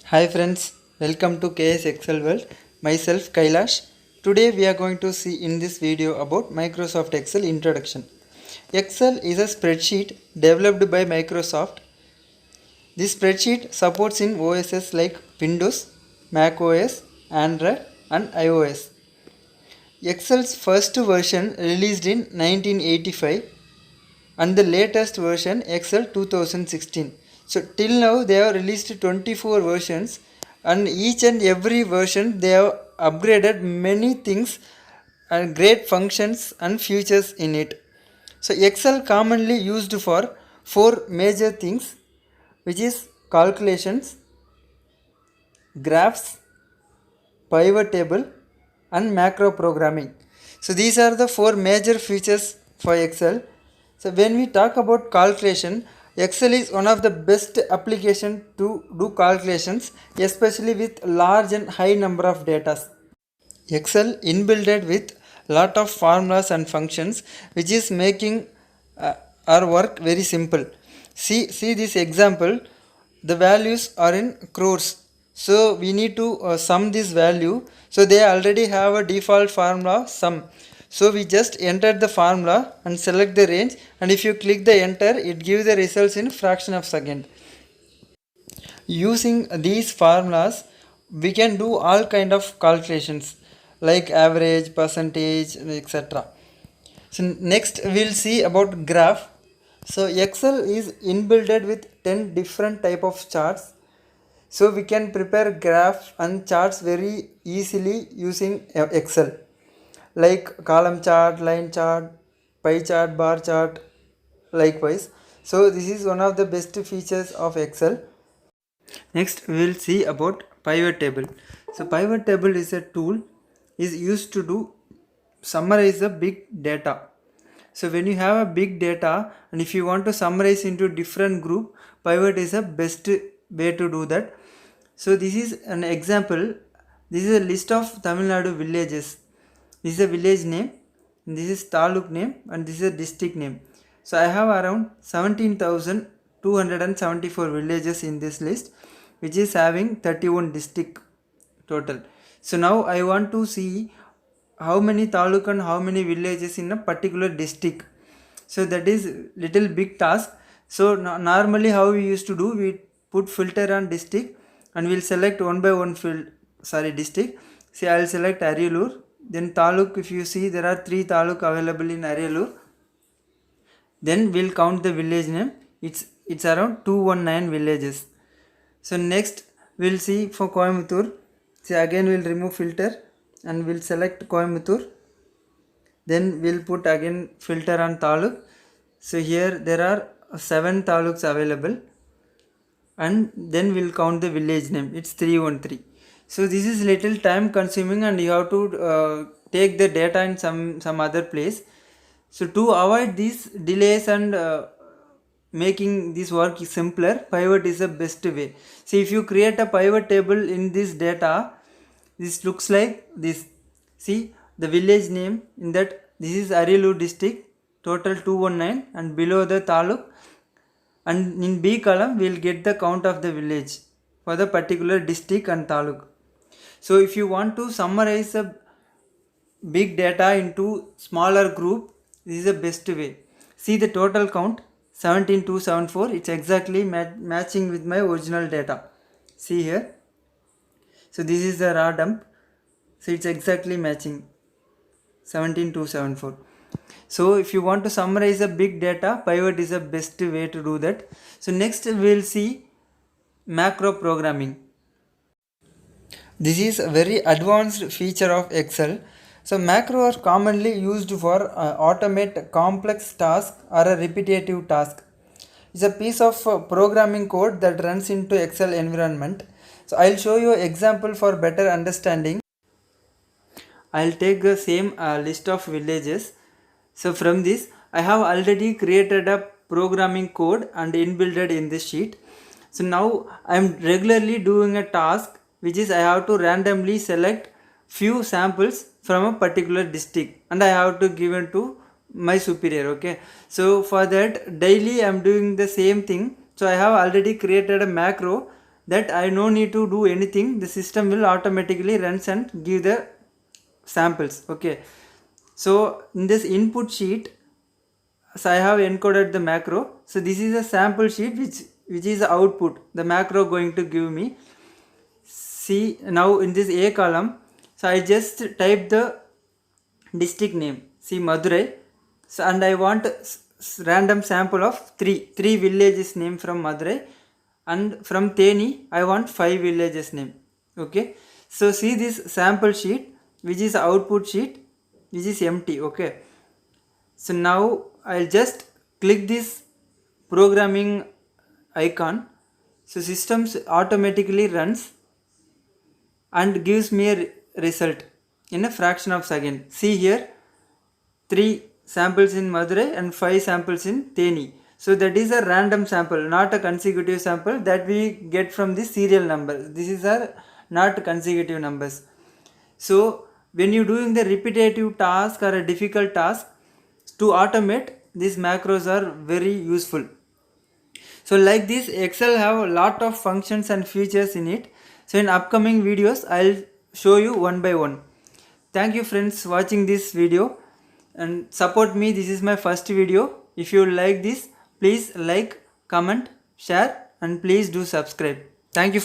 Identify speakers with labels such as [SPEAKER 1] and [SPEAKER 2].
[SPEAKER 1] Hi friends, welcome to KS Excel World. Myself Kailash. Today we are going to see in this video about Microsoft Excel introduction. Excel is a spreadsheet developed by Microsoft. This spreadsheet supports in OSs like Windows, Mac OS, Android and iOS. Excel's first version released in 1985 and the latest version Excel 2016. So till now they have released 24 versions, and each and every version they have upgraded many things and great functions and features in it. So Excel commonly used for four major things, which is calculations, graphs, pivot table and macro programming. So these are the four major features for Excel. So when we talk about calculation, Excel is one of the best application to do calculations, especially with large and high number of data. Excel inbuilt with lot of formulas and functions, which is making our work very simple. See this example. The values are in crores, so we need to sum this value. So they already have a default formula sum. So we just enter the formula and select the range, and if you click the enter, it gives the results in fraction of second. Using these formulas, we can do all kind of calculations like average, percentage, etc. So next we'll see about graph. So Excel is inbuilt with 10 different type of charts. So we can prepare graph and charts very easily using Excel, like column chart, line chart, pie chart, bar chart, likewise. So this is one of the best features of Excel. Next we will see about pivot table. So pivot table is a tool is used to do summarize the big data. So when you have a big data and if you want to summarize into different group, pivot is the best way to do that. So this is an example. This is a list of Tamil Nadu villages. This is a village name, this is taluk name, and this is a district name. So I have around 17,274 villages in this list, which is having 31 district total. So now I want to see how many taluk and how many villages in a particular district. So that is little big task. So normally how we used to do, we put filter on district and we'll select one by one district. See, I'll select Aryalur. Then taluk, if you see there are 3 taluk available in Aryalur. Then we'll count the village name. It's around 219 villages. So next we'll see for Coimbatore. See, again we'll remove filter and we'll select Coimbatore. Then we'll put again filter on taluk. So here there are 7 taluks available, and then we'll count the village name. It's 313. So this is little time consuming and you have to take the data in some other place. So to avoid these delays and making this work simpler, pivot is the best way. See, if you create a pivot table in this data, this looks like this. See, the village name in that, this is Aryalur district, total 219, and below the taluk, and in B column we will get the count of the village for the particular district and taluk. So if you want to summarize a big data into smaller group, this is the best way. See the total count 17274. It's exactly matching with my original data. See here. So this is the raw dump. So it's exactly matching 17274. So if you want to summarize a big data, pivot is the best way to do that. So next we will see macro programming. This is a very advanced feature of Excel. So macro are commonly used for automate complex task or a repetitive task. It's a piece of programming code that runs into Excel environment. So I'll show you an example for better understanding. I'll take the same list of villages. So from this I have already created a programming code and inbuilt in this sheet. So now I am regularly doing a task, which is I have to randomly select few samples from a particular district and I have to give it to my superior. Okay, so for that daily I am doing the same thing. So I have already created a macro that I no need to do anything. The system will automatically runs and give the samples. Okay, so in this input sheet, so I have encoded the macro. So this is a sample sheet which is the output the macro going to give me. See, now in this A column, so I just type the district name, see Madurai. So and I want random sample of three villages name from Madurai, and from Theni I want 5 villages name. Okay, so see this sample sheet which is output sheet which is empty. Okay, so now I'll just click this programming icon. So systems automatically runs and gives me a result in a fraction of second. See here, 3 samples in Madurai and 5 samples in Theni. So that is a random sample, not a consecutive sample that we get from the serial number. This is our not consecutive numbers. So when you're doing the repetitive task or a difficult task, to automate, these macros are very useful. So like this, Excel have a lot of functions and features in it. So in upcoming videos I'll show you one by one. Thank you friends watching this video and support me. This is my first video. If you like this, please like, comment, share and please do subscribe. Thank you.